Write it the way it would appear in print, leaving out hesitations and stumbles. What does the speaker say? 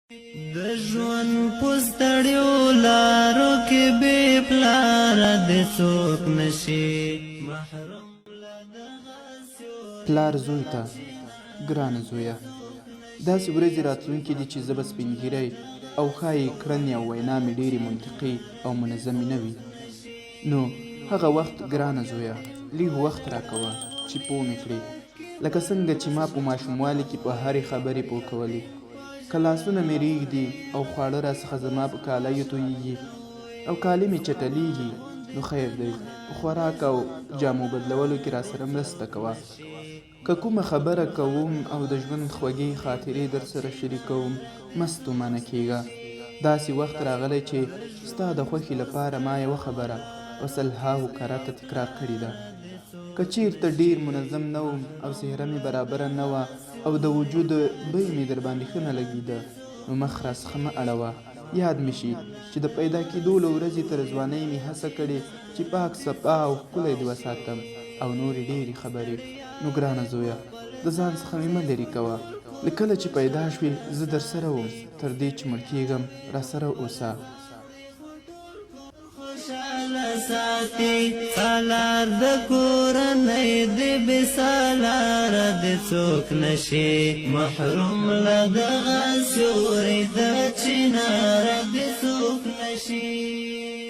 د ژوند پستړیو لارو کې بې پلاره د څوک نشي محروم له دغه پلار زوی ته ګرانه زویه، داسې ورځې راتلونکې دي چې زه به سپین ږیری او ښایي کړنې او وینا مې ډېرې منطقي او منظمې نه وي. نو هغه وخت ګرانه زویه لږ وخت راکوه چې پوه مې کړې، لکه څنګه چې ما په ماشوموالي کې په هرې خبرې پوه کولې. که لاسونه مې ریږدي او خواړه راڅخه زما په کالیو تویېږي او کالي مې چټلیږي، نو خیر دی، په خوراک او جامو بدلولو کې راسره مرسته کوه. که کومه خبره کوم او د ژوند خوږې خاطرې در سره شریکوم، مه ستومانه کېږه. داسې وخت راغلی چې ستا د خوښې لپاره ما یوه خبره په سلهاوو کرته تکرار کړې ده. که چیرته ډېر منظم نه وم او څهره مې برابره نه وه او د وجود بیه مې در باندې ښه نه لګېده، نو مخ راڅخه مه اړوه. یاد مې شي چې د پیدا کېدو له ورځې تر ځوانۍ مې هڅه کړې چې پاک صفا او ښکلی دې وساتم او نورې ډېرې خبرې. نو ګرانه زویه، د ځان څخه مې مه لرې کوه. له کله چې پیدا شوې زه در سره وم، تر دې چې مړ کېږم راسره اوسه. خوشاله ساتي سالار د کورنۍ د بې سالاره د څوک نشي محروم له دغه سیوري د چناره د څوک نشي.